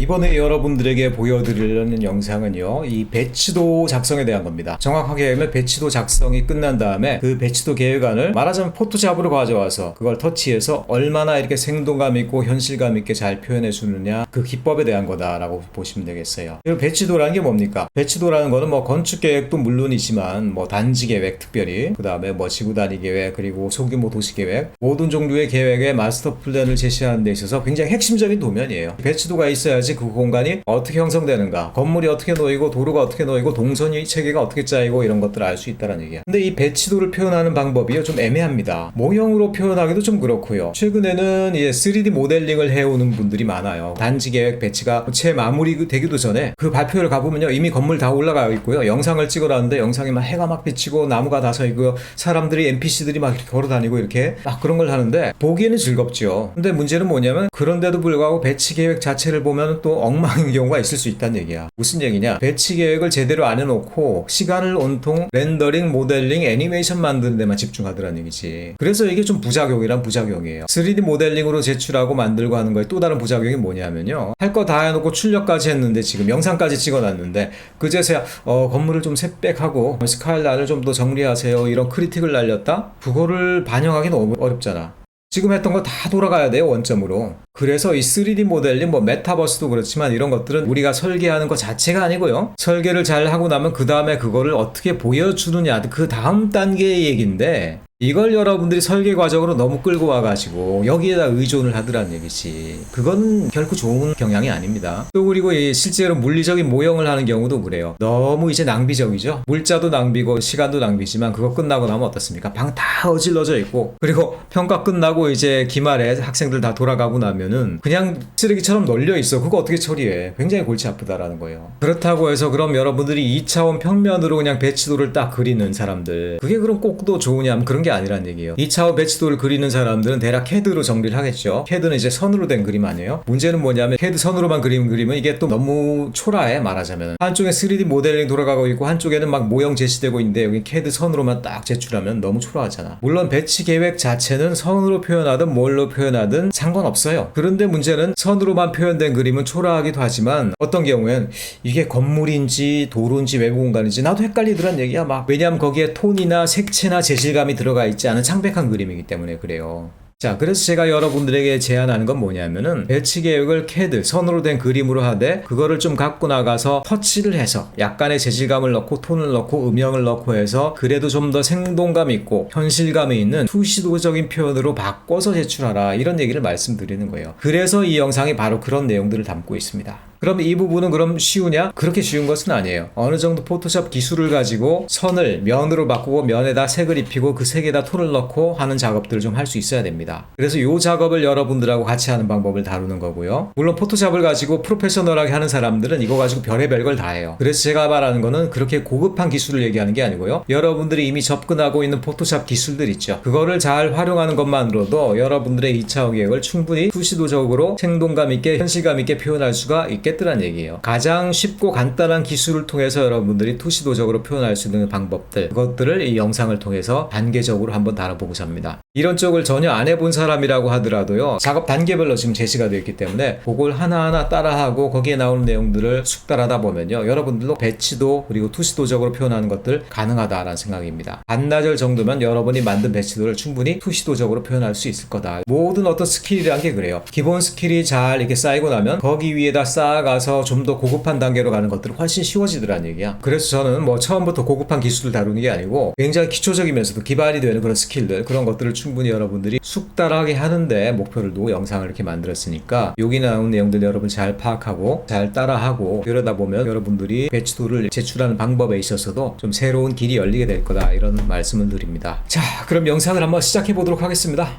이번에 여러분들에게 보여드리려는 영상은요, 이 배치도 작성에 대한 겁니다. 정확하게 하면 배치도 작성이 끝난 다음에 그 배치도 계획안을 말하자면 포토샵으로 가져와서 그걸 터치해서 얼마나 이렇게 생동감 있고 현실감 있게 잘 표현해 주느냐, 그 기법에 대한 거다라고 보시면 되겠어요. 그리고 배치도라는 게 뭡니까? 배치도라는 거는 뭐 건축 계획도 물론이지만 뭐 단지 계획 특별히, 그 다음에 뭐 지구 단위 계획, 그리고 소규모 도시 계획, 모든 종류의 계획의 마스터 플랜을 제시하는 데 있어서 굉장히 핵심적인 도면이에요. 배치도가 있어야지 그 공간이 어떻게 형성되는가, 건물이 어떻게 놓이고 도로가 어떻게 놓이고 동선이 체계가 어떻게 짜이고 이런 것들을 알 수 있다는 얘기야. 근데 이 배치도를 표현하는 방법이요, 좀 애매합니다. 모형으로 표현하기도 좀 그렇고요. 최근에는 이제 3D 모델링을 해오는 분들이 많아요. 단지 계획 배치가 채 마무리 되기도 전에 그 발표를 가보면요, 이미 건물 다 올라가 있고요. 영상을 찍어놨는데 영상에 막 해가 막 비치고 나무가 다 서 있고 사람들이 NPC들이 막 이렇게 걸어다니고 이렇게 막 그런 걸 하는데 보기에는 즐겁죠. 근데 문제는 뭐냐면 그런데도 불구하고 배치 계획 자체를 보면 또 엉망인 경우가 있을 수 있다는 얘기야. 무슨 얘기냐? 배치 계획을 제대로 안 해놓고 시간을 온통 렌더링, 모델링, 애니메이션 만드는 데만 집중하더라는 얘기지. 그래서 이게 좀 부작용이란 부작용이에요. 3D 모델링으로 제출하고 만들고 하는 거에 또 다른 부작용이 뭐냐면요, 할 거 다 해놓고 출력까지 했는데 지금 영상까지 찍어놨는데 그제서야 건물을 좀 새백하고 스카일라인을 좀 더 정리하세요 이런 크리틱을 날렸다? 그거를 반영하기 너무 어렵잖아. 지금 했던 거 다 돌아가야 돼요, 원점으로. 그래서 이 3D 모델링, 뭐 메타버스도 그렇지만 이런 것들은 우리가 설계하는 것 자체가 아니고요, 설계를 잘 하고 나면 그 다음에 그거를 어떻게 보여주느냐, 그 다음 단계의 얘기인데 이걸 여러분들이 설계 과정으로 너무 끌고 와가지고 여기에다 의존을 하더라는 얘기지. 그건 결코 좋은 경향이 아닙니다. 또 그리고 실제로 물리적인 모형을 하는 경우도 그래요. 너무 이제 낭비적이죠. 물자도 낭비고 시간도 낭비지만 그거 끝나고 나면 어떻습니까? 방 다 어질러져 있고, 그리고 평가 끝나고 이제 기말에 학생들 다 돌아가고 나면은 그냥 쓰레기처럼 널려 있어. 그거 어떻게 처리해? 굉장히 골치 아프다라는 거예요. 그렇다고 해서 그럼 여러분들이 2차원 평면으로 그냥 배치도를 딱 그리는 사람들, 그게 그럼 꼭 또 좋으냐면 그런 게 아니란 얘기예요. 2차원 배치도를 그리는 사람들은 대략 CAD로 정리를 하겠죠. CAD는 이제 선으로 된 그림 아니에요? 문제는 뭐냐면 CAD 선으로만 그리면 이게 또 너무 초라해. 말하자면 한쪽에 3D 모델링 돌아가고 있고 한쪽에는 막 모형 제시되고 있는데 여기 CAD 선으로만 딱 제출하면 너무 초라하잖아. 물론 배치 계획 자체는 선으로 표현하든 뭘로 표현하든 상관없어요. 그런데 문제는 선으로만 표현된 그림은 초라하기도 하지만 어떤 경우엔 이게 건물인지 도로인지 외부 공간인지 나도 헷갈리더란 얘기야. 막 왜냐하면 거기에 톤이나 색채나 재질감이 들어가 있지 않은 창백한 그림이기 때문에 그래요. 자, 그래서 제가 여러분들에게 제안하는 건 뭐냐면은 배치 계획을 CAD, 선으로 된 그림으로 하되 그거를 좀 갖고 나가서 터치를 해서 약간의 재질감을 넣고 톤을 넣고 음영을 넣고 해서 그래도 좀 더 생동감 있고 현실감이 있는 투시도적인 표현으로 바꿔서 제출하라, 이런 얘기를 말씀드리는 거예요. 그래서 이 영상이 바로 그런 내용들을 담고 있습니다. 그럼 이 부분은 그럼 쉬우냐? 그렇게 쉬운 것은 아니에요. 어느 정도 포토샵 기술을 가지고 선을 면으로 바꾸고 면에다 색을 입히고 그 색에다 톤을 넣고 하는 작업들을 좀 할 수 있어야 됩니다. 그래서 이 작업을 여러분들하고 같이 하는 방법을 다루는 거고요. 물론 포토샵을 가지고 프로페셔널하게 하는 사람들은 이거 가지고 별의별 걸 다 해요. 그래서 제가 말하는 거는 그렇게 고급한 기술을 얘기하는 게 아니고요, 여러분들이 이미 접근하고 있는 포토샵 기술들 있죠. 그거를 잘 활용하는 것만으로도 여러분들의 2차 계획을 충분히 투시도적으로 생동감 있게 현실감 있게 표현할 수가 있겠더란 얘기예요. 가장 쉽고 간단한 기술을 통해서 여러분들이 투시도적으로 표현할 수 있는 방법들, 그것들을 이 영상을 통해서 단계적으로 한번 다뤄보고자 합니다. 이런 쪽을 전혀 안 해본 사람이라고 하더라도요, 작업 단계별로 지금 제시가 되어 있기 때문에 그걸 하나하나 따라하고 거기에 나오는 내용들을 숙달하다 보면요, 여러분들도 배치도 그리고 투시도적으로 표현하는 것들 가능하다라는 생각입니다. 반나절 정도면 여러분이 만든 배치도를 충분히 투시도적으로 표현할 수 있을 거다. 모든 어떤 스킬이란 게 그래요. 기본 스킬이 잘 이렇게 쌓이고 나면 거기 위에다 쌓아가서 좀 더 고급한 단계로 가는 것들은 훨씬 쉬워지더란 얘기야. 그래서 저는 뭐 처음부터 고급한 기술을 다루는 게 아니고 굉장히 기초적이면서도 기반이 되는 그런 스킬들, 그런 것들을 충분히 여러분들이 숙달하게 하는데 목표를 두고 영상을 이렇게 만들었으니까 여기 나온 내용들 여러분 잘 파악하고 잘 따라하고 이러다 보면 여러분들이 배치도를 제출하는 방법에 있어서도 좀 새로운 길이 열리게 될 거다, 이런 말씀을 드립니다. 자, 그럼 영상을 한번 시작해 보도록 하겠습니다.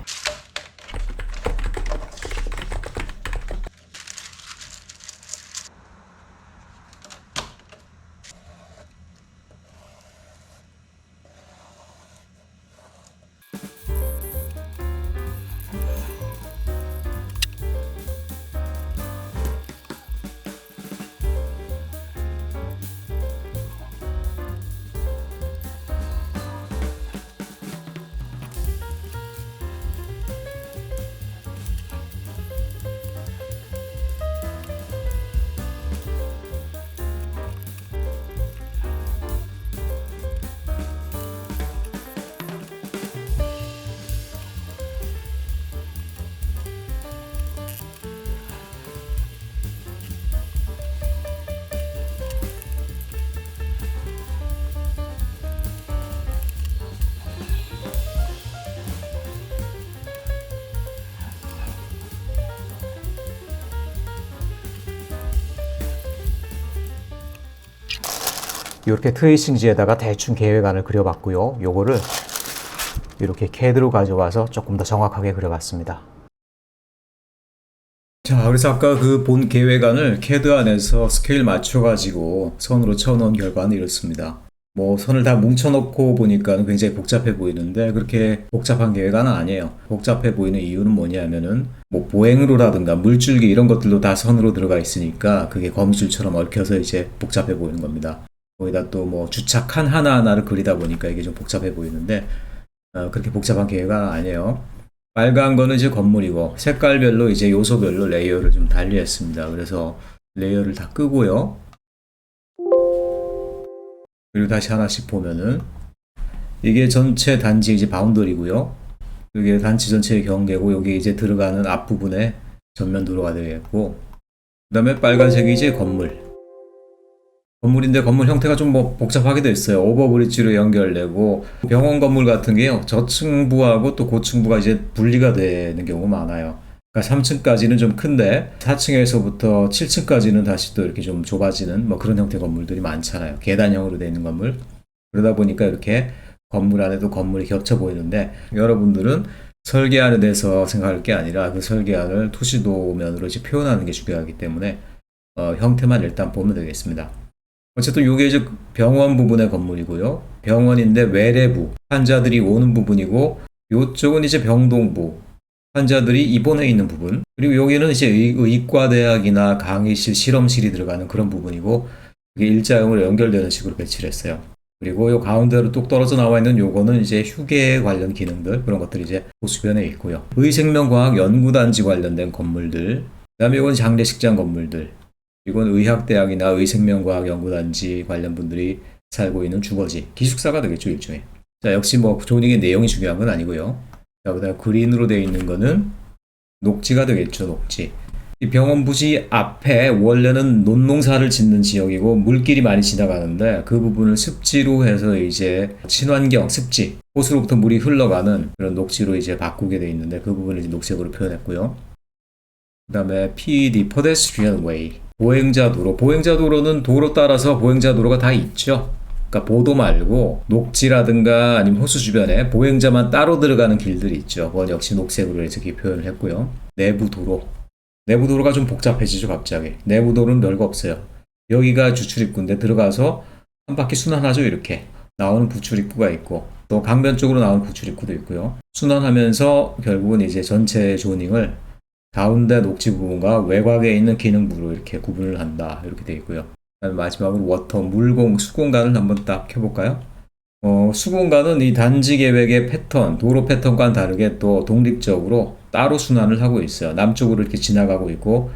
이렇게 트레이싱지에다가 대충 계획안을 그려봤고요. 요거를 이렇게 CAD로 가져와서 조금 더 정확하게 그려봤습니다. 자, 그래서 아까 그 본 계획안을 CAD 안에서 스케일 맞춰가지고 선으로 쳐놓은 결과는 이렇습니다. 뭐 선을 다 뭉쳐놓고 보니까 굉장히 복잡해 보이는데 그렇게 복잡한 계획안은 아니에요. 복잡해 보이는 이유는 뭐냐면은 뭐 보행로라든가 물줄기 이런 것들도 다 선으로 들어가 있으니까 그게 거미줄처럼 얽혀서 이제 복잡해 보이는 겁니다. 거기다 또 뭐 주차칸 하나하나를 그리다 보니까 이게 좀 복잡해 보이는데 그렇게 복잡한 계획안은 아니에요. 빨간 거는 이제 건물이고 색깔별로 이제 요소별로 레이어를 좀 달리했습니다. 그래서 레이어를 다 끄고요. 그리고 다시 하나씩 보면은 이게 전체 단지 이제 바운더리고요. 이게 단지 전체의 경계고 여기 이제 들어가는 앞부분에 전면 도로가 되겠고 그 다음에 빨간색이 이제 건물인데 건물 형태가 좀 뭐 복잡하게 돼 있어요. 오버브리지로 연결되고 병원 건물 같은 게요. 저층부하고 또 고층부가 이제 분리가 되는 경우가 많아요. 그러니까 3층까지는 좀 큰데 4층에서부터 7층까지는 다시 또 이렇게 좀 좁아지는 뭐 그런 형태의 건물들이 많잖아요. 계단형으로 되어 있는 건물. 그러다 보니까 이렇게 건물 안에도 건물이 겹쳐 보이는데 여러분들은 설계안에 대해서 생각할 게 아니라 그 설계안을 투시도면으로 이제 표현하는 게 중요하기 때문에 형태만 일단 보면 되겠습니다. 어쨌든 이게 이제 병원 부분의 건물이고요. 병원인데 외래부, 환자들이 오는 부분이고 이쪽은 이제 병동부, 환자들이 입원해 있는 부분. 그리고 여기는 이제 의과대학이나 강의실, 실험실이 들어가는 그런 부분이고 이게 일자형으로 연결되는 식으로 배치를 했어요. 그리고 요 가운데로 뚝 떨어져 나와 있는 요거는 이제 휴게 관련 기능들 그런 것들이 이제 보수변에 있고요. 의생명과학 연구단지 관련된 건물들. 그다음에 이건 장례식장 건물들. 이건 의학대학이나 의생명과학 연구단지 관련 분들이 살고 있는 주거지, 기숙사가 되겠죠, 일종의. 자, 역시 뭐 조닝의 내용이 중요한 건 아니고요. 자, 그다음 그린으로 되어 있는 거는 녹지가 되겠죠, 녹지. 이 병원 부지 앞에 원래는 논농사를 짓는 지역이고 물길이 많이 지나가는데 그 부분을 습지로 해서 이제 친환경, 습지, 호수로부터 물이 흘러가는 그런 녹지로 이제 바꾸게 되어 있는데 그 부분을 이제 녹색으로 표현했고요. 그 다음에 PED, Pedestrian Way. 보행자 도로. 보행자 도로는 도로 따라서 보행자 도로가 다 있죠. 그러니까 보도 말고 녹지라든가 아니면 호수 주변에 보행자만 따로 들어가는 길들이 있죠. 그건 역시 녹색으로 이렇게 표현을 했고요. 내부 도로. 내부 도로가 좀 복잡해지죠, 갑자기. 내부 도로는 별거 없어요. 여기가 주출입구인데 들어가서 한 바퀴 순환하죠, 이렇게. 나오는 부출입구가 있고 또 강변 쪽으로 나오는 부출입구도 있고요. 순환하면서 결국은 이제 전체 조닝을 가운데 녹지 부분과 외곽에 있는 기능부로 이렇게 구분을 한다. 이렇게 되어 있고요. 그다음에 마지막으로 워터, 물공, 수공간을 한번 딱 켜볼까요? 수공간은 이 단지 계획의 패턴, 도로 패턴과는 다르게 또 독립적으로 따로 순환을 하고 있어요. 남쪽으로 이렇게 지나가고 있고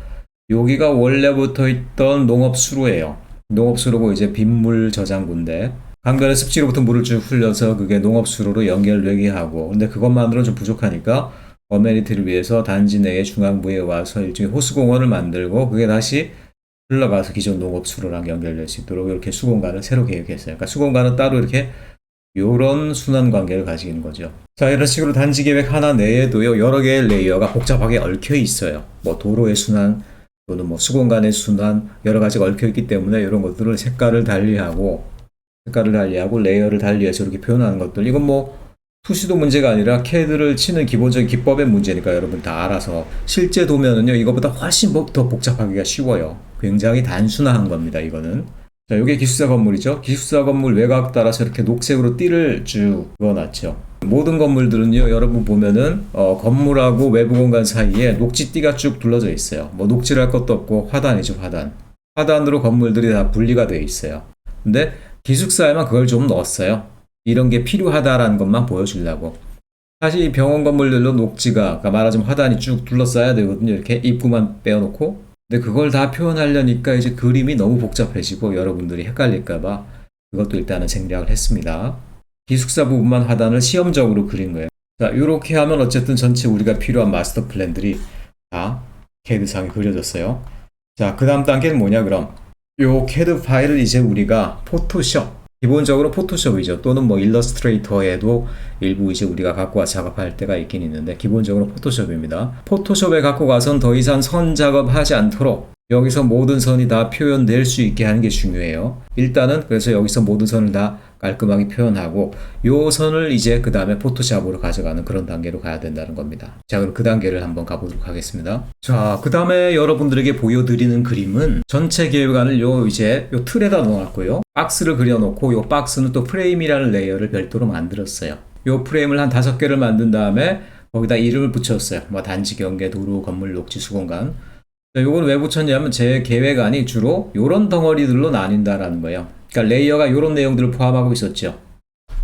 여기가 원래부터 있던 농업수로예요. 농업수로고 이제 빗물 저장구인데 강변의 습지로부터 물을 쭉 흘려서 그게 농업수로로 연결되게 하고 근데 그것만으로는 좀 부족하니까 어메니티를 위해서 단지 내의 중앙부에 와서 일종의 호수공원을 만들고 그게 다시 흘러가서 기존 농업수로랑 연결될 수 있도록 이렇게 수공간을 새로 계획했어요. 그러니까 수공간은 따로 이렇게 이런 순환 관계를 가지고 있는 거죠. 자, 이런 식으로 단지 계획 하나 내에도요 여러 개의 레이어가 복잡하게 얽혀 있어요. 뭐 도로의 순환 또는 뭐 수공간의 순환 여러 가지가 얽혀 있기 때문에 이런 것들을 색깔을 달리하고 레이어를 달리해서 이렇게 표현하는 것들 이건 뭐 투시도 문제가 아니라 CAD를 치는 기본적인 기법의 문제니까 여러분 다 알아서 실제 도면은요 이거보다 훨씬 더 복잡하기가 쉬워요. 굉장히 단순한 겁니다. 이거는. 자, 이게 기숙사 건물이죠. 기숙사 건물 외곽 따라서 이렇게 녹색으로 띠를 쭉 그어놨죠. 모든 건물들은요 여러분 보면은 건물하고 외부 공간 사이에 녹지띠가 쭉 둘러져 있어요. 뭐 녹지를 할 것도 없고 화단이죠, 화단. 화단으로 건물들이 다 분리가 되어 있어요. 근데 기숙사에만 그걸 좀 넣었어요. 이런 게 필요하다라는 것만 보여주려고. 사실 이 병원 건물들로 녹지가, 그러니까 말하자면 화단이 쭉 둘러싸야 되거든요. 이렇게 입구만 빼놓고. 근데 그걸 다 표현하려니까 이제 그림이 너무 복잡해지고 여러분들이 헷갈릴까봐 그것도 일단은 생략을 했습니다. 기숙사 부분만 화단을 시험적으로 그린 거예요. 자, 이렇게 하면 어쨌든 전체 우리가 필요한 마스터 플랜들이 다 CAD상에 그려졌어요. 자, 그 다음 단계는 뭐냐, 그럼. 요 CAD 파일을 이제 우리가 포토샵, 기본적으로 포토샵이죠. 또는 뭐 일러스트레이터에도 일부 이제 우리가 갖고 와 작업할 때가 있긴 있는데 기본적으로 포토샵입니다. 포토샵에 갖고 가선 더 이상 선 작업하지 않도록 여기서 모든 선이 다 표현될 수 있게 하는 게 중요해요. 일단은 그래서 여기서 모든 선을 다 깔끔하게 표현하고 요 선을 이제 그 다음에 포토샵으로 가져가는 그런 단계로 가야 된다는 겁니다. 자, 그럼 그 단계를 한번 가보도록 하겠습니다. 자, 그 다음에 여러분들에게 보여드리는 그림은 전체 계획안을 요 틀에다 넣어놨고요. 박스를 그려놓고 요 박스는 또 프레임이라는 레이어를 별도로 만들었어요. 요 프레임을 한 5개를 만든 다음에 거기다 이름을 붙였어요. 뭐 단지, 경계, 도로, 건물, 녹지, 수공간. 요건 왜 붙였냐면 제 계획안이 주로 요런 덩어리들로 나뉜다라는 거예요. 그러니까 레이어가 요런 내용들을 포함하고 있었죠.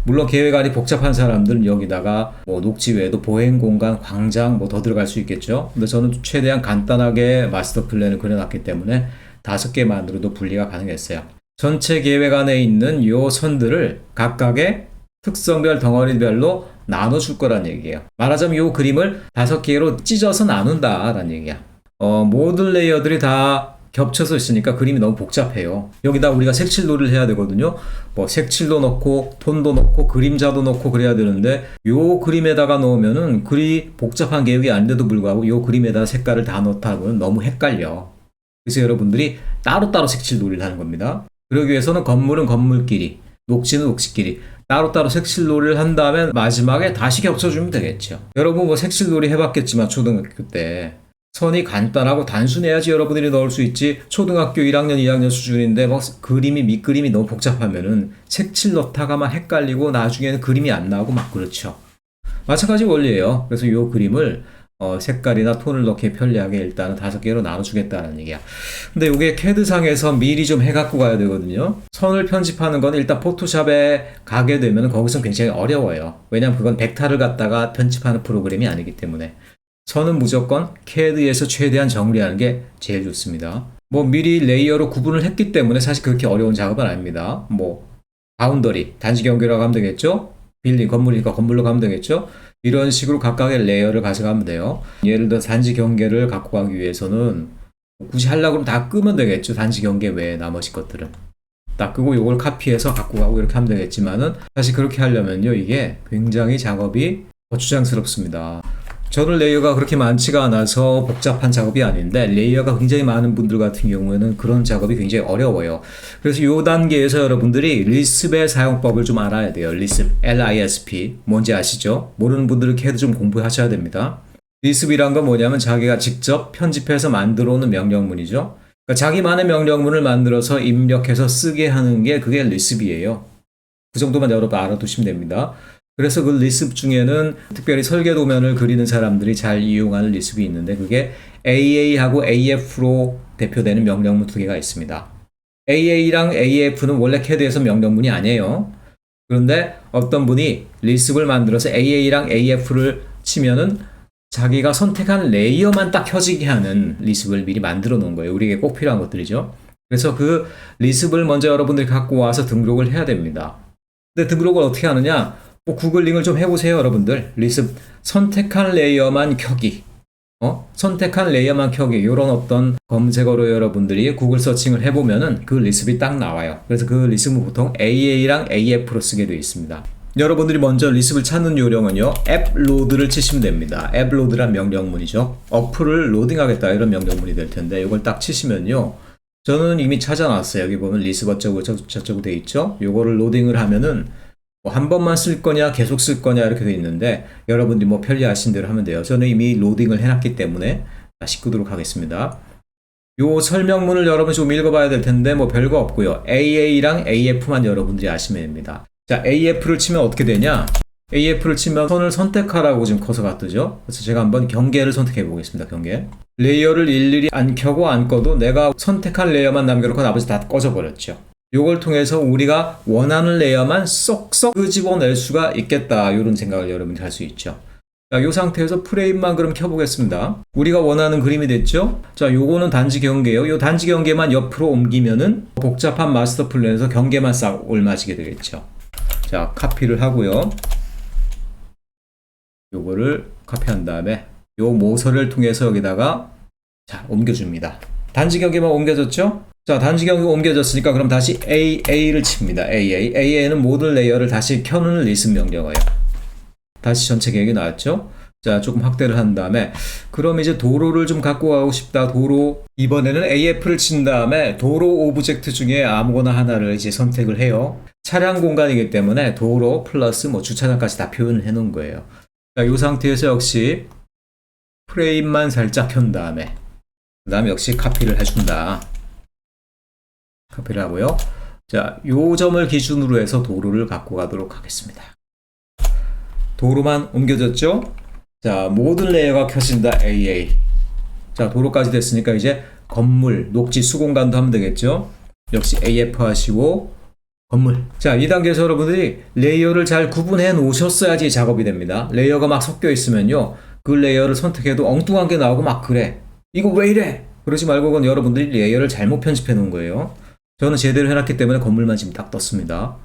물론 계획안이 복잡한 사람들은 여기다가 뭐 녹지 외에도 보행 공간, 광장 뭐 더 들어갈 수 있겠죠. 근데 저는 최대한 간단하게 마스터 플랜을 그려놨기 때문에 5개 만들어도 분리가 가능했어요. 전체 계획안에 있는 요 선들을 각각의 특성별 덩어리별로 나눠줄 거란 얘기예요. 말하자면 요 그림을 5개로 찢어서 나눈다라는 얘기야. 모든 레이어들이 다 겹쳐서 있으니까 그림이 너무 복잡해요. 여기다 우리가 색칠놀이를 해야 되거든요. 뭐 색칠도 넣고 톤도 넣고 그림자도 넣고 그래야 되는데 요 그림에다가 넣으면은 그리 복잡한 계획이 아닌데도 불구하고 요 그림에다 색깔을 다 넣다 보면 너무 헷갈려. 그래서 여러분들이 따로따로 색칠놀이를 하는 겁니다. 그러기 위해서는 건물은 건물끼리, 녹지는 녹지끼리 따로따로 색칠놀이를 한 다음에 마지막에 다시 겹쳐주면 되겠죠. 여러분 뭐 색칠놀이 해봤겠지만 초등학교 때 선이 간단하고 단순해야지 여러분들이 넣을 수 있지. 초등학교 1학년, 2학년 수준인데 뭐 그림이 밑그림이 너무 복잡하면은 색칠 넣다가 막 헷갈리고 나중에는 그림이 안 나오고 막 그렇죠. 마찬가지 원리예요. 그래서 이 그림을 색깔이나 톤을 넣기 편리하게 일단은 5개로 나눠주겠다는 얘기야. 근데 이게 캐드상에서 미리 좀 해갖고 가야 되거든요. 선을 편집하는 건 일단 포토샵에 가게 되면 거기서 굉장히 어려워요. 왜냐면 그건 벡터를 갖다가 편집하는 프로그램이 아니기 때문에. 선은 무조건 CAD에서 최대한 정리하는 게 제일 좋습니다. 뭐 미리 레이어로 구분을 했기 때문에 사실 그렇게 어려운 작업은 아닙니다. 뭐 바운더리, 단지 경계라고 하면 되겠죠? 빌딩, 건물이니까 건물로 가면 되겠죠? 이런 식으로 각각의 레이어를 가져가면 돼요. 예를 들어 단지 경계를 갖고 가기 위해서는 굳이 하려고 하면 다 끄면 되겠죠. 단지 경계 외에 나머지 것들은. 딱 끄고 이걸 카피해서 갖고 가고 이렇게 하면 되겠지만은 사실 그렇게 하려면요. 이게 굉장히 작업이 거추장스럽습니다. 저는 레이어가 그렇게 많지가 않아서 복잡한 작업이 아닌데 레이어가 굉장히 많은 분들 같은 경우에는 그런 작업이 굉장히 어려워요. 그래서 이 단계에서 여러분들이 리습의 사용법을 좀 알아야 돼요. 리습, LISP 뭔지 아시죠? 모르는 분들은 CAD 좀 공부하셔야 됩니다. 리습이란 건 뭐냐면 자기가 직접 편집해서 만들어 오는 명령문이죠. 그러니까 자기만의 명령문을 만들어서 입력해서 쓰게 하는 게 그게 리습이에요. 그 정도만 여러분 알아두시면 됩니다. 그래서 그 리습 중에는 특별히 설계 도면을 그리는 사람들이 잘 이용하는 리습이 있는데 그게 AA하고 AF로 대표되는 명령문 2개가 있습니다. AA랑 AF는 원래 CAD에서 명령문이 아니에요. 그런데 어떤 분이 리습을 만들어서 AA랑 AF를 치면은 자기가 선택한 레이어만 딱 켜지게 하는 리습을 미리 만들어 놓은 거예요. 우리에게 꼭 필요한 것들이죠. 그래서 그 리습을 먼저 여러분들이 갖고 와서 등록을 해야 됩니다. 근데 등록을 어떻게 하느냐? 뭐 구글링을 좀 해보세요, 여러분들. 리습 선택한 레이어만 켜기, 선택한 레이어만 켜기 이런 어떤 검색어로 여러분들이 구글 서칭을 해보면은 그 리습이 딱 나와요. 그래서 그 리습은 보통 AA랑 AF로 쓰게 되어 있습니다. 여러분들이 먼저 리습을 찾는 요령은요, 앱 로드를 치시면 됩니다. 앱 로드란 명령문이죠. 어플을 로딩하겠다 이런 명령문이 될 텐데 이걸 딱 치시면요. 저는 이미 찾아놨어요. 여기 보면 리습 어쩌고 저쩌고 돼 있죠. 요거를 로딩을 하면은 한 번만 쓸 거냐 계속 쓸 거냐 이렇게 돼 있는데 여러분들이 뭐 편리하신 대로 하면 돼요. 저는 이미 로딩을 해놨기 때문에 다시 끄도록 하겠습니다. 요 설명문을 여러분 좀 읽어봐야 될 텐데 뭐 별거 없고요. AA랑 AF만 여러분들이 아시면 됩니다. 자, AF를 치면 어떻게 되냐? AF를 치면 선을 선택하라고 지금 커서가 뜨죠. 그래서 제가 한번 경계를 선택해 보겠습니다. 경계. 레이어를 일일이 안 켜고 안 꺼도 내가 선택한 레이어만 남겨놓고 나머지 다 꺼져 버렸죠. 요걸 통해서 우리가 원하는 레이어만 쏙쏙 끄집어낼 수가 있겠다. 이런 생각을 여러분이 할 수 있죠. 자, 요 상태에서 프레임만 그럼 켜보겠습니다. 우리가 원하는 그림이 됐죠? 자, 요거는 단지 경계예요. 요 단지 경계만 옆으로 옮기면은 복잡한 마스터 플랜에서 경계만 싹 올맞이게 되겠죠. 자, 카피를 하고요. 요거를 카피한 다음에 요 모서리를 통해서 여기다가 자, 옮겨줍니다. 단지 경계만 옮겨졌죠? 자, 단지 경계가 옮겨졌으니까 그럼 다시 AA를 칩니다. AA는 모든 레이어를 다시 켜는 리습 명령어예요. 다시 전체 계획이 나왔죠? 자, 조금 확대를 한 다음에 그럼 이제 도로를 좀 갖고 가고 싶다. 도로 이번에는 AF를 친 다음에 도로 오브젝트 중에 아무거나 하나를 이제 선택을 해요. 차량 공간이기 때문에 도로 플러스 뭐 주차장까지 다 표현을 해 놓은 거예요. 자, 이 상태에서 역시 프레임만 살짝 켠 다음에 그 다음에 역시 카피를 해준다. 카피를 하고요. 자, 요 점을 기준으로 해서 도로를 갖고 가도록 하겠습니다. 도로만 옮겨졌죠? 자, 모든 레이어가 켜진다. AA. 자, 도로까지 됐으니까 이제 건물, 녹지, 수공간도 하면 되겠죠? 역시 AF 하시고 건물. 자, 이 단계에서 여러분들이 레이어를 잘 구분해 놓으셨어야지 작업이 됩니다. 레이어가 막 섞여 있으면요, 그 레이어를 선택해도 엉뚱한 게 나오고 막 그래. 이거 왜 이래? 그러지 말고 그건 여러분들이 레이어를 잘못 편집해 놓은 거예요. 저는 제대로 해놨기 때문에 건물만 지금 딱 떴습니다.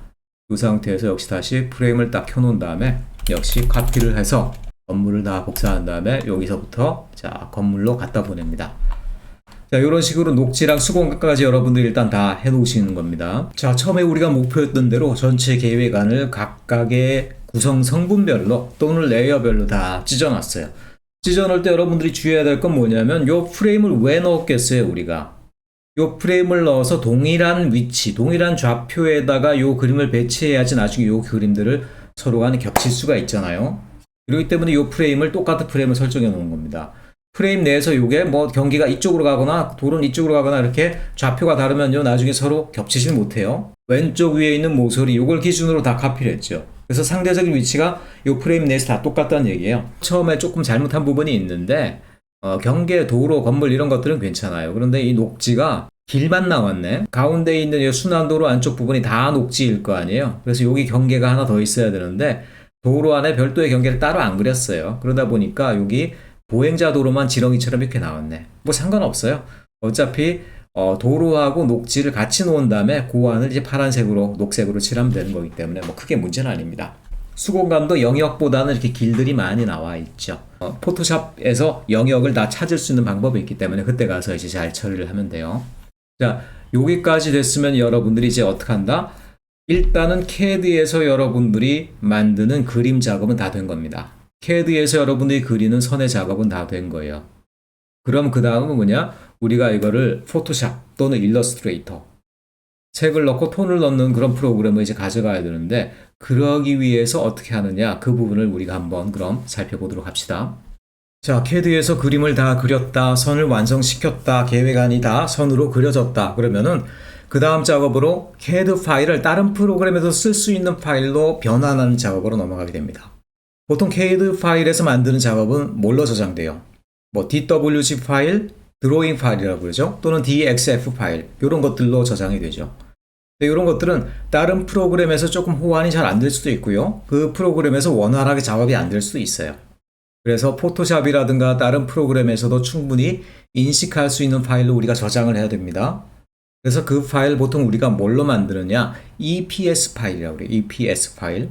이 상태에서 역시 다시 프레임을 딱 켜놓은 다음에 역시 카피를 해서 건물을 다 복사한 다음에 여기서부터 자, 건물로 갖다 보냅니다. 자, 이런 식으로 녹지랑 수공간까지 여러분들이 일단 다 해놓으시는 겁니다. 자, 처음에 우리가 목표했던 대로 전체 계획안을 각각의 구성 성분별로 또는 레이어별로 다 찢어놨어요. 찢어놓을 때 여러분들이 주의해야 될 건 뭐냐면 요 프레임을 왜 넣었겠어요, 우리가? 요 프레임을 넣어서 동일한 위치, 동일한 좌표에다가 요 그림을 배치해야지 나중에 요 그림들을 서로 간에 겹칠 수가 있잖아요. 그렇기 때문에 요 프레임을 똑같은 프레임을 설정해 놓은 겁니다. 프레임 내에서 요게 뭐 경기가 이쪽으로 가거나 도로는 이쪽으로 가거나 이렇게 좌표가 다르면요 나중에 서로 겹치질 못해요. 왼쪽 위에 있는 모서리 요걸 기준으로 다 카피를 했죠. 그래서 상대적인 위치가 요 프레임 내에서 다 똑같다는 얘기예요. 처음에 조금 잘못한 부분이 있는데 경계, 도로, 건물 이런 것들은 괜찮아요. 그런데 이 녹지가 길만 나왔네. 가운데 있는 이 순환도로 안쪽 부분이 다 녹지일 거 아니에요. 그래서 여기 경계가 하나 더 있어야 되는데 도로 안에 별도의 경계를 따로 안 그렸어요. 그러다 보니까 여기 보행자 도로만 지렁이처럼 이렇게 나왔네. 뭐 상관없어요. 어차피 도로하고 녹지를 같이 놓은 다음에 그 안을 이제 파란색으로 녹색으로 칠하면 되는 거기 때문에 뭐 크게 문제는 아닙니다. 수공간도 영역보다는 이렇게 길들이 많이 나와 있죠. 포토샵에서 영역을 다 찾을 수 있는 방법이 있기 때문에 그때 가서 이제 잘 처리를 하면 돼요. 자, 여기까지 됐으면 여러분들이 이제 어떻게 한다? 일단은 CAD에서 여러분들이 만드는 그림 작업은 다 된 겁니다. CAD에서 여러분들이 그리는 선의 작업은 다 된 거예요. 그럼 그 다음은 뭐냐? 우리가 이거를 포토샵 또는 일러스트레이터 색을 넣고 톤을 넣는 그런 프로그램을 이제 가져가야 되는데 그러기 위해서 어떻게 하느냐 그 부분을 우리가 한번 그럼 살펴보도록 합시다. 자, CAD에서 그림을 다 그렸다, 선을 완성시켰다, 계획안이 다 선으로 그려졌다. 그러면은 그 다음 작업으로 CAD 파일을 다른 프로그램에서 쓸 수 있는 파일로 변환하는 작업으로 넘어가게 됩니다. 보통 CAD 파일에서 만드는 작업은 뭘로 저장돼요? 뭐 DWG 파일, 드로잉 파일이라고 그러죠. 또는 DXF 파일 이런 것들로 저장이 되죠. 이런 것들은 다른 프로그램에서 조금 호환이 잘 안 될 수도 있고요. 그 프로그램에서 원활하게 작업이 안 될 수도 있어요. 그래서 포토샵이라든가 다른 프로그램에서도 충분히 인식할 수 있는 파일로 우리가 저장을 해야 됩니다. 그래서 그 파일 보통 우리가 뭘로 만드느냐? EPS 파일이라고 그래요. EPS 파일.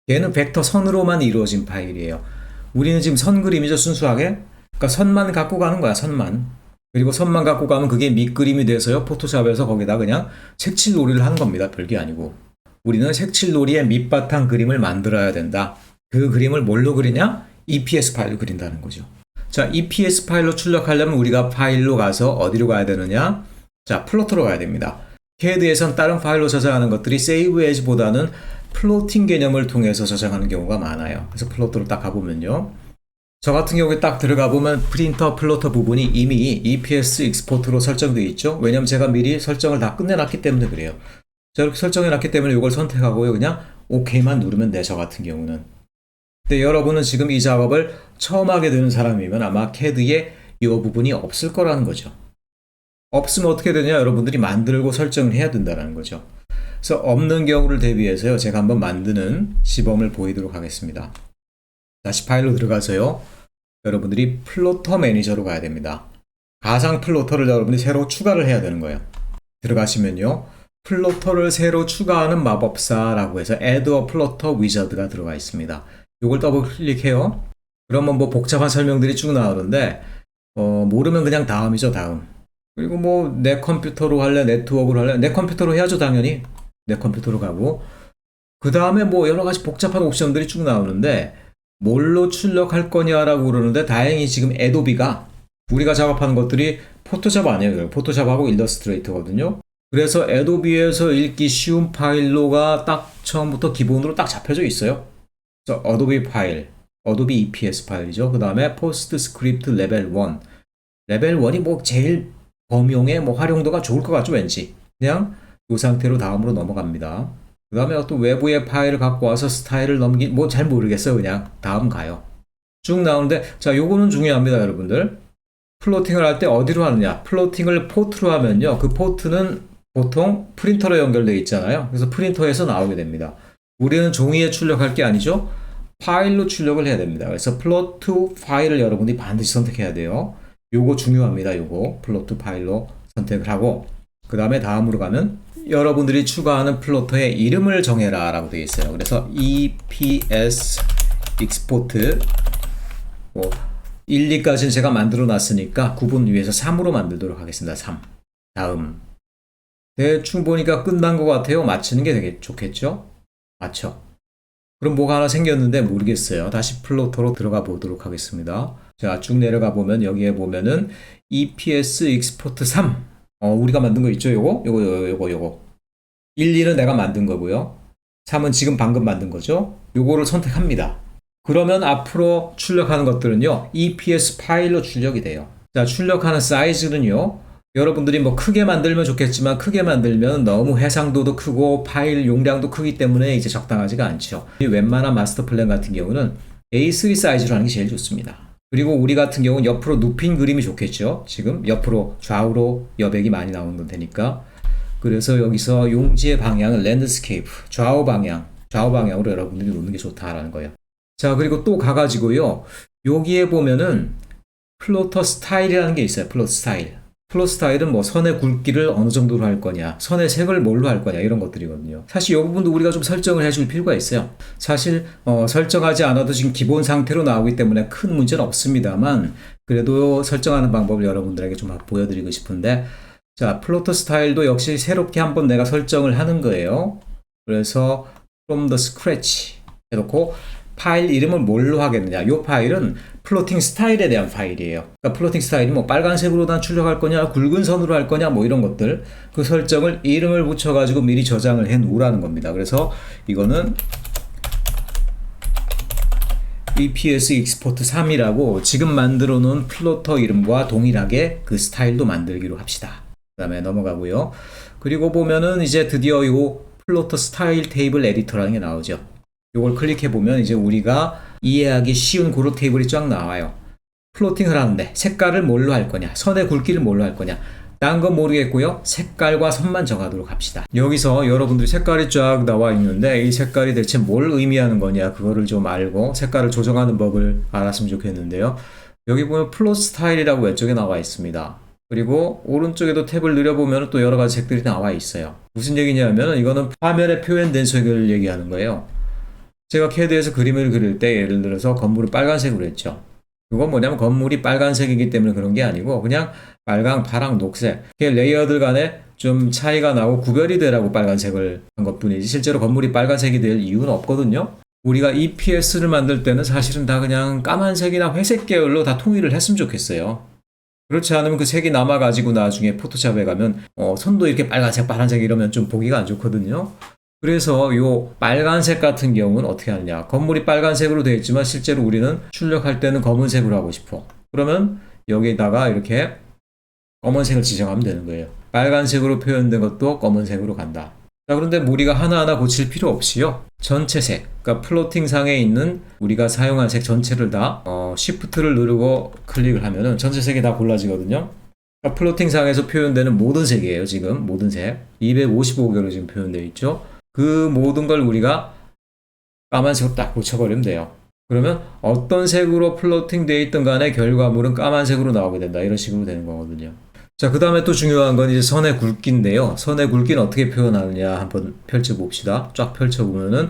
얘는 벡터 선으로만 이루어진 파일이에요. 우리는 지금 선 그림이죠, 순수하게. 그러니까 선만 갖고 가는 거야, 선만. 그리고 선만 갖고 가면 그게 밑그림이 돼서요. 포토샵에서 거기다 그냥 색칠놀이를 하는 겁니다. 별게 아니고. 우리는 색칠놀이의 밑바탕 그림을 만들어야 된다. 그 그림을 뭘로 그리냐? EPS 파일로 그린다는 거죠. 자, EPS 파일로 출력하려면 우리가 파일로 가서 어디로 가야 되느냐? 자, 플로터로 가야 됩니다. CAD에선 다른 파일로 저장하는 것들이 Save As보다는 플로팅 개념을 통해서 저장하는 경우가 많아요. 그래서 플로터로 딱 가보면요. 저 같은 경우에 딱 들어가 보면 프린터 플로터 부분이 이미 EPS 익스포트로 설정되어 있죠. 왜냐면 제가 미리 설정을 다 끝내놨기 때문에 그래요. 저렇게 설정해놨기 때문에 이걸 선택하고요. 그냥 OK만 누르면 돼, 저 같은 경우는. 근데 여러분은 지금 이 작업을 처음 하게 되는 사람이면 아마 CAD에 이 부분이 없을 거라는 거죠. 없으면 어떻게 되냐? 여러분들이 만들고 설정을 해야 된다는 거죠. 그래서 없는 경우를 대비해서요. 제가 한번 만드는 시범을 보이도록 하겠습니다. 다시 파일로 들어가서요. 여러분들이 플로터 매니저로 가야 됩니다. 가상 플로터를 여러분들이 새로 추가를 해야 되는 거예요. 들어가시면요. 플로터를 새로 추가하는 마법사라고 해서 Add a Plotter Wizard가 들어가 있습니다. 이걸 더블 클릭해요. 그러면 뭐 복잡한 설명들이 쭉 나오는데 모르면 그냥 다음이죠, 다음. 그리고 뭐 내 컴퓨터로 할래, 네트워크로 할래, 내 컴퓨터로 해야죠, 당연히. 내 컴퓨터로 가고 그 다음에 뭐 여러 가지 복잡한 옵션들이 쭉 나오는데 뭘로 출력할 거냐라고 그러는데 다행히 지금 애도비가 우리가 작업하는 것들이 포토샵 아니에요. 포토샵하고 일러스트레이터거든요. 그래서 애도비에서 읽기 쉬운 파일로가 딱 처음부터 기본으로 딱 잡혀져 있어요. 그래서 어도비 파일, 어도비 EPS 파일이죠. 그 다음에 포스트 스크립트 레벨 1. 레벨 1이 뭐 제일 범용에 뭐 활용도가 좋을 것 같죠, 왠지. 그냥 이 상태로 다음으로 넘어갑니다. 그 다음에 어떤 외부의 파일을 갖고 와서 스타일을 뭐 잘 모르겠어요. 그냥 다음 가요. 쭉 나오는데, 자, 요거는 중요합니다, 여러분들. 플로팅을 할 때 어디로 하느냐? 플로팅을 포트로 하면요. 그 포트는 보통 프린터로 연결되어 있잖아요. 그래서 프린터에서 나오게 됩니다. 우리는 종이에 출력할 게 아니죠. 파일로 출력을 해야 됩니다. 그래서 플로트 파일을 여러분이 반드시 선택해야 돼요. 요거 중요합니다. 요거 플로트 파일로 선택을 하고 그 다음에 다음으로 가면 여러분들이 추가하는 플로터의 이름을 정해라 라고 되어 있어요. 그래서 EPS export 1, 2까지는 제가 만들어 놨으니까 구분 위에서 3으로 만들도록 하겠습니다. 3. 다음. 대충 보니까 끝난 것 같아요. 맞추는 게 되게 좋겠죠? 맞죠? 그럼 뭐가 하나 생겼는데 모르겠어요. 다시 플로터로 들어가 보도록 하겠습니다. 자, 쭉 내려가 보면 여기에 보면은 EPS export 3. 우리가 만든 거 있죠? 요거. 1, 2는 내가 만든 거고요. 3은 지금 방금 만든 거죠? 요거를 선택합니다. 그러면 앞으로 출력하는 것들은요. EPS 파일로 출력이 돼요. 자, 출력하는 사이즈는요. 여러분들이 뭐 크게 만들면 좋겠지만 크게 만들면 너무 해상도도 크고 파일 용량도 크기 때문에 이제 적당하지가 않죠. 웬만한 마스터 플랜 같은 경우는 A3 사이즈로 하는 게 제일 좋습니다. 그리고 우리 같은 경우는 옆으로 눕힌 그림이 좋겠죠. 지금 옆으로 좌우로 여백이 많이 나오는 되니까. 그래서 여기서 용지의 방향은 랜드스케이프, 좌우 방향으로 여러분들이 놓는 게 좋다라는 거예요. 자, 그리고 또 가가지고요. 여기에 보면은 플로터 스타일이라는 게 있어요. 플로터 스타일. 플로터 스타일은 뭐 선의 굵기를 어느 정도로 할 거냐, 선의 색을 뭘로 할 거냐 이런 것들이거든요. 사실 이 부분도 우리가 좀 설정을 해줄 필요가 있어요. 사실 설정하지 않아도 지금 기본 상태로 나오기 때문에 큰 문제는 없습니다만 그래도 설정하는 방법을 여러분들에게 좀 보여드리고 싶은데 자, 플로터 스타일도 역시 새롭게 한번 내가 설정을 하는 거예요. 그래서 from the scratch 해놓고 파일 이름을 뭘로 하겠느냐. 이 파일은 플로팅 스타일에 대한 파일이에요. 그러니까 플로팅 스타일이 뭐 빨간색으로만 출력할 거냐, 굵은 선으로 할 거냐, 뭐 이런 것들. 그 설정을 이름을 붙여가지고 미리 저장을 해 놓으라는 겁니다. 그래서 이거는 EPS export 3이라고 지금 만들어 놓은 플로터 이름과 동일하게 그 스타일도 만들기로 합시다. 그 다음에 넘어가고요. 그리고 보면은 이제 드디어 이 플로터 스타일 테이블 에디터라는 게 나오죠. 이걸 클릭해 보면 이제 우리가 이해하기 쉬운 그런 테이블이 쫙 나와요. 플로팅을 하는데 색깔을 뭘로 할 거냐, 선의 굵기를 뭘로 할 거냐, 딴 건 모르겠고요. 색깔과 선만 정하도록 합시다. 여기서 여러분들이 색깔이 쫙 나와 있는데 이 색깔이 대체 뭘 의미하는 거냐 그거를 좀 알고 색깔을 조정하는 법을 알았으면 좋겠는데요. 여기 보면 플롯 스타일이라고 왼쪽에 나와 있습니다. 그리고 오른쪽에도 탭을 늘려보면 또 여러 가지 색들이 나와 있어요. 무슨 얘기냐면 이거는 화면에 표현된 색을 얘기하는 거예요. 제가 캐드에서 그림을 그릴 때 예를 들어서 건물을 빨간색으로 했죠. 그건 뭐냐면 건물이 빨간색이기 때문에 그런 게 아니고 그냥 빨강, 파랑, 녹색 레이어들 간에 좀 차이가 나고 구별이 되라고 빨간색을 한 것뿐이지 실제로 건물이 빨간색이 될 이유는 없거든요. 우리가 EPS를 만들 때는 사실은 다 그냥 까만색이나 회색 계열로 다 통일을 했으면 좋겠어요. 그렇지 않으면 그 색이 남아가지고 나중에 포토샵에 가면 선도 이렇게 빨간색, 파란색 이러면 좀 보기가 안 좋거든요. 그래서 요 빨간색 같은 경우는 어떻게 하느냐. 건물이 빨간색으로 되어 있지만 실제로 우리는 출력할 때는 검은색으로 하고 싶어. 그러면 여기다가 이렇게 검은색을 지정하면 되는 거예요. 빨간색으로 표현된 것도 검은색으로 간다. 자, 그런데 우리가 하나하나 고칠 필요 없이요. 전체 색, 그러니까 플로팅 상에 있는 우리가 사용한 색 전체를 다 Shift를 누르고 클릭을 하면은 전체 색이 다 골라지거든요. 그러니까 플로팅 상에서 표현되는 모든 색이에요. 지금 모든 색 255개로 지금 표현되어 있죠. 그 모든 걸 우리가 까만색으로 딱 고쳐버리면 돼요. 그러면 어떤 색으로 플로팅 되어 있든 간에 결과물은 까만색으로 나오게 된다. 이런 식으로 되는 거거든요. 자, 그 다음에 또 중요한 건 이제 선의 굵기인데요. 선의 굵기는 어떻게 표현하느냐 한번 펼쳐봅시다. 쫙 펼쳐보면은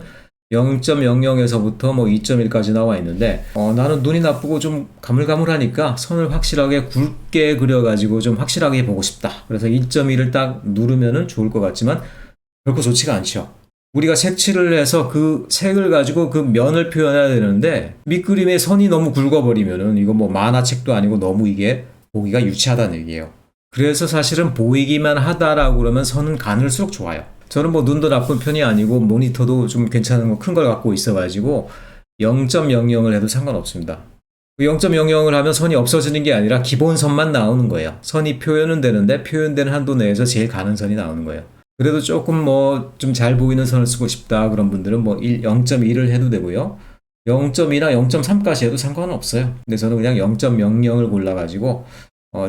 0.00에서부터 뭐 2.1까지 나와 있는데 나는 눈이 나쁘고 좀 가물가물하니까 선을 확실하게 굵게 그려가지고 좀 확실하게 보고 싶다. 그래서 2.1을 딱 누르면은 좋을 것 같지만 결코 좋지가 않죠. 우리가 색칠을 해서 그 색을 가지고 그 면을 표현해야 되는데 밑그림의 선이 너무 굵어버리면은 이거 뭐 만화책도 아니고 너무 이게 보기가 유치하다는 얘기예요. 그래서 사실은 보이기만 하다라고 그러면 선은 가늘수록 좋아요. 저는 뭐 눈도 나쁜 편이 아니고 모니터도 좀 괜찮은 거 큰 걸 갖고 있어가지고 0.00을 해도 상관없습니다. 0.00을 하면 선이 없어지는 게 아니라 기본 선만 나오는 거예요. 선이 표현은 되는데 표현되는 한도 내에서 제일 가는 선이 나오는 거예요. 그래도 조금 뭐 좀 잘 보이는 선을 쓰고 싶다 그런 분들은 뭐 0.1을 해도 되고요. 0.2나 0.3까지 해도 상관은 없어요. 근데 저는 그냥 0.00을 골라가지고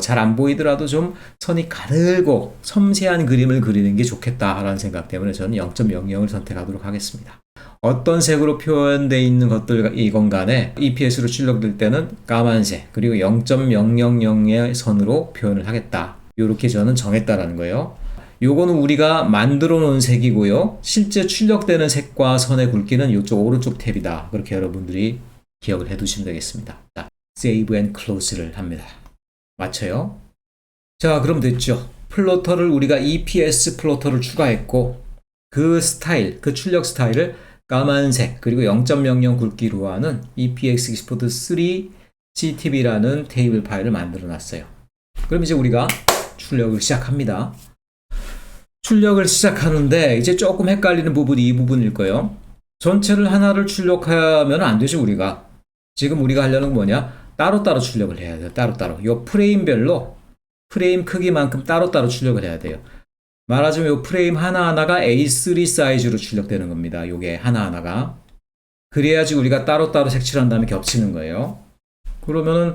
잘 안 보이더라도 좀 선이 가늘고 섬세한 그림을 그리는 게 좋겠다라는 생각 때문에 저는 0.00을 선택하도록 하겠습니다. 어떤 색으로 표현되어 있는 것들이건 간에 EPS로 출력될 때는 까만색 그리고 0.000의 선으로 표현을 하겠다. 이렇게 저는 정했다라는 거예요. 요거는 우리가 만들어 놓은 색이고요. 실제 출력되는 색과 선의 굵기는 이쪽 오른쪽 탭이다. 그렇게 여러분들이 기억을 해 두시면 되겠습니다. 자, Save and Close를 합니다. 맞춰요? 자, 그럼 됐죠. 플로터를 우리가 EPS 플로터를 추가했고 그 스타일, 그 출력 스타일을 까만색 그리고 0.00 굵기로 하는 EPX Export 3 CTB라는 테이블 파일을 만들어 놨어요. 그럼 이제 우리가 출력을 시작합니다. 출력을 시작하는데 이제 조금 헷갈리는 부분이 이 부분일 거예요. 전체를 하나를 출력하면 안 되죠, 우리가. 지금 우리가 하려는 건 뭐냐? 따로따로 출력을 해야 돼요. 따로따로. 요 프레임별로 프레임 크기만큼 따로따로 출력을 해야 돼요. 말하자면 요 프레임 하나하나가 A3 사이즈로 출력되는 겁니다. 요게 하나하나가. 그래야지 우리가 따로따로 색칠한 다음에 겹치는 거예요. 그러면은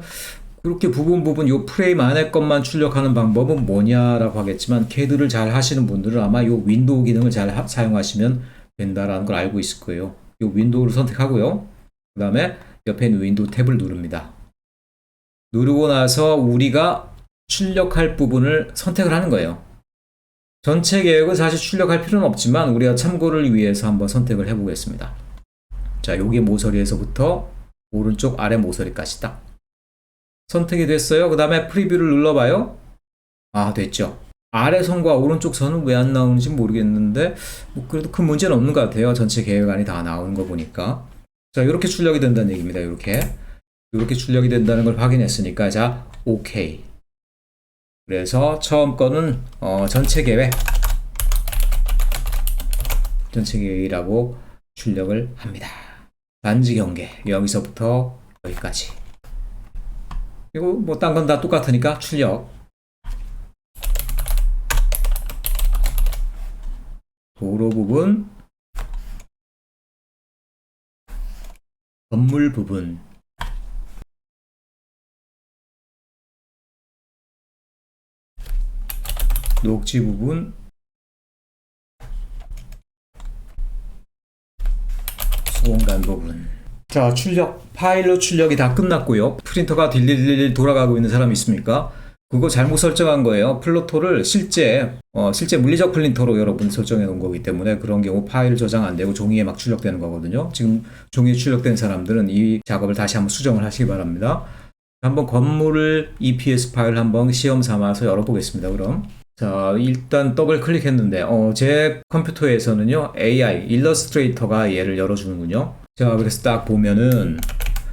그렇게 부분 요 프레임 안에 것만 출력하는 방법은 뭐냐라고 하겠지만 CAD를 잘 하시는 분들은 아마 요 윈도우 기능을 잘 사용하시면 된다라는 걸 알고 있을 거예요. 요 윈도우를 선택하고요. 그 다음에 옆에 있는 윈도우 탭을 누릅니다. 누르고 나서 우리가 출력할 부분을 선택을 하는 거예요. 전체 계획은 사실 출력할 필요는 없지만 우리가 참고를 위해서 한번 선택을 해보겠습니다. 자, 요게 모서리에서부터 오른쪽 아래 모서리까지 딱 선택이 됐어요. 그 다음에 프리뷰를 눌러봐요. 아, 됐죠. 아래 선과 오른쪽 선은 왜 안 나오는지 모르겠는데 뭐 그래도 큰 문제는 없는 것 같아요. 전체 계획안이 다 나오는 거 보니까. 자, 이렇게 출력이 된다는 얘기입니다. 이렇게 출력이 된다는 걸 확인했으니까 자, OK. 그래서 처음 거는 전체 계획이라고 출력을 합니다. 단지 경계 여기서부터 여기까지. 그리고 뭐 딴 건 다 똑같으니까 출력. 도로 부분, 건물 부분, 녹지 부분, 수공간 부분. 자, 파일로 출력이 다 끝났고요. 프린터가 딜딜딜 돌아가고 있는 사람이 있습니까? 그거 잘못 설정한 거예요. 플로터를 실제 물리적 프린터로 여러분 설정해 놓은 거기 때문에 그런 경우 파일 저장 안 되고 종이에 막 출력되는 거거든요. 지금 종이에 출력된 사람들은 이 작업을 다시 한번 수정을 하시기 바랍니다. 한번 건물을 EPS 파일 한번 시험 삼아서 열어보겠습니다. 그럼. 자, 일단 더블 클릭했는데 제 컴퓨터에서는요 AI 일러스트레이터가 얘를 열어주는군요. 자, 그래서 딱 보면은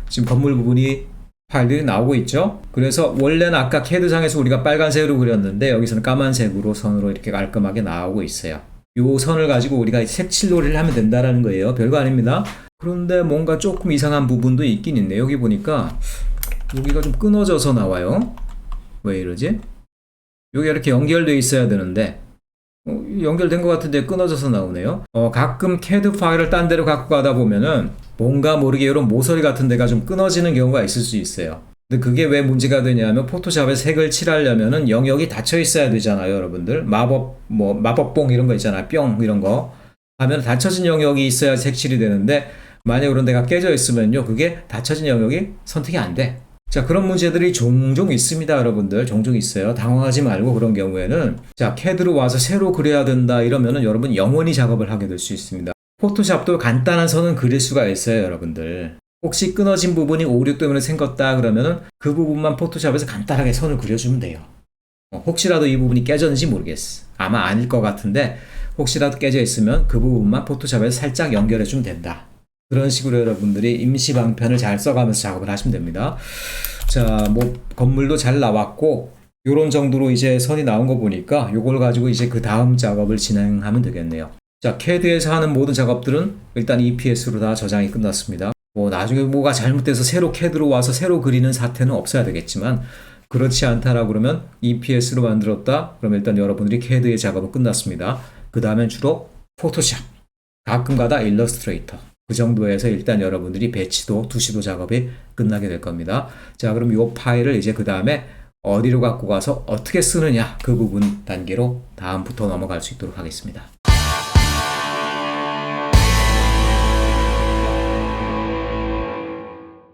지금 건물 부분이 파일들이 나오고 있죠. 그래서 원래는 아까 CAD상에서 우리가 빨간색으로 그렸는데 여기서는 까만색으로 선으로 이렇게 깔끔하게 나오고 있어요. 요 선을 가지고 우리가 색칠놀이를 하면 된다라는 거예요. 별거 아닙니다. 그런데 뭔가 조금 이상한 부분도 있긴 있네요. 여기 보니까 여기가 좀 끊어져서 나와요. 왜 이러지? 여기 이렇게 연결되어 있어야 되는데 연결된 것 같은데 끊어져서 나오네요. 가끔 CAD 파일을 딴 데로 갖고 가다 보면은 뭔가 모르게 이런 모서리 같은 데가 좀 끊어지는 경우가 있을 수 있어요. 근데 그게 왜 문제가 되냐면 포토샵에 색을 칠하려면은 영역이 닫혀 있어야 되잖아요, 여러분들. 마법봉 이런 거 있잖아요. 뿅 이런 거 하면 닫혀진 영역이 있어야 색칠이 되는데 만약 그런 데가 깨져 있으면요, 그게 닫혀진 영역이 선택이 안 돼. 자, 그런 문제들이 종종 있습니다, 여러분들. 종종 있어요. 당황하지 말고 그런 경우에는 자, CAD로 와서 새로 그려야 된다 이러면은 여러분 영원히 작업을 하게 될 수 있습니다. 포토샵도 간단한 선은 그릴 수가 있어요, 여러분들. 혹시 끊어진 부분이 오류 때문에 생겼다 그러면은 그 부분만 포토샵에서 간단하게 선을 그려주면 돼요. 혹시라도 이 부분이 깨졌는지 모르겠어. 아마 아닐 것 같은데 혹시라도 깨져 있으면 그 부분만 포토샵에서 살짝 연결해 주면 된다. 그런 식으로 여러분들이 임시 방편을 잘 써가면서 작업을 하시면 됩니다. 자, 뭐 건물도 잘 나왔고 요런 정도로 이제 선이 나온 거 보니까 요걸 가지고 이제 그 다음 작업을 진행하면 되겠네요. 자, CAD에서 하는 모든 작업들은 일단 EPS로 다 저장이 끝났습니다. 뭐 나중에 뭐가 잘못돼서 새로 CAD로 와서 새로 그리는 사태는 없어야 되겠지만 그렇지 않다라고 그러면 EPS로 만들었다. 그럼 일단 여러분들이 CAD의 작업은 끝났습니다. 그 다음엔 주로 포토샵, 가끔가다 일러스트레이터 그 정도에서 일단 여러분들이 배치도, 투시도 작업이 끝나게 될 겁니다. 자, 그럼 이 파일을 이제 그 다음에 어디로 갖고 가서 어떻게 쓰느냐 그 부분 단계로 다음부터 넘어갈 수 있도록 하겠습니다.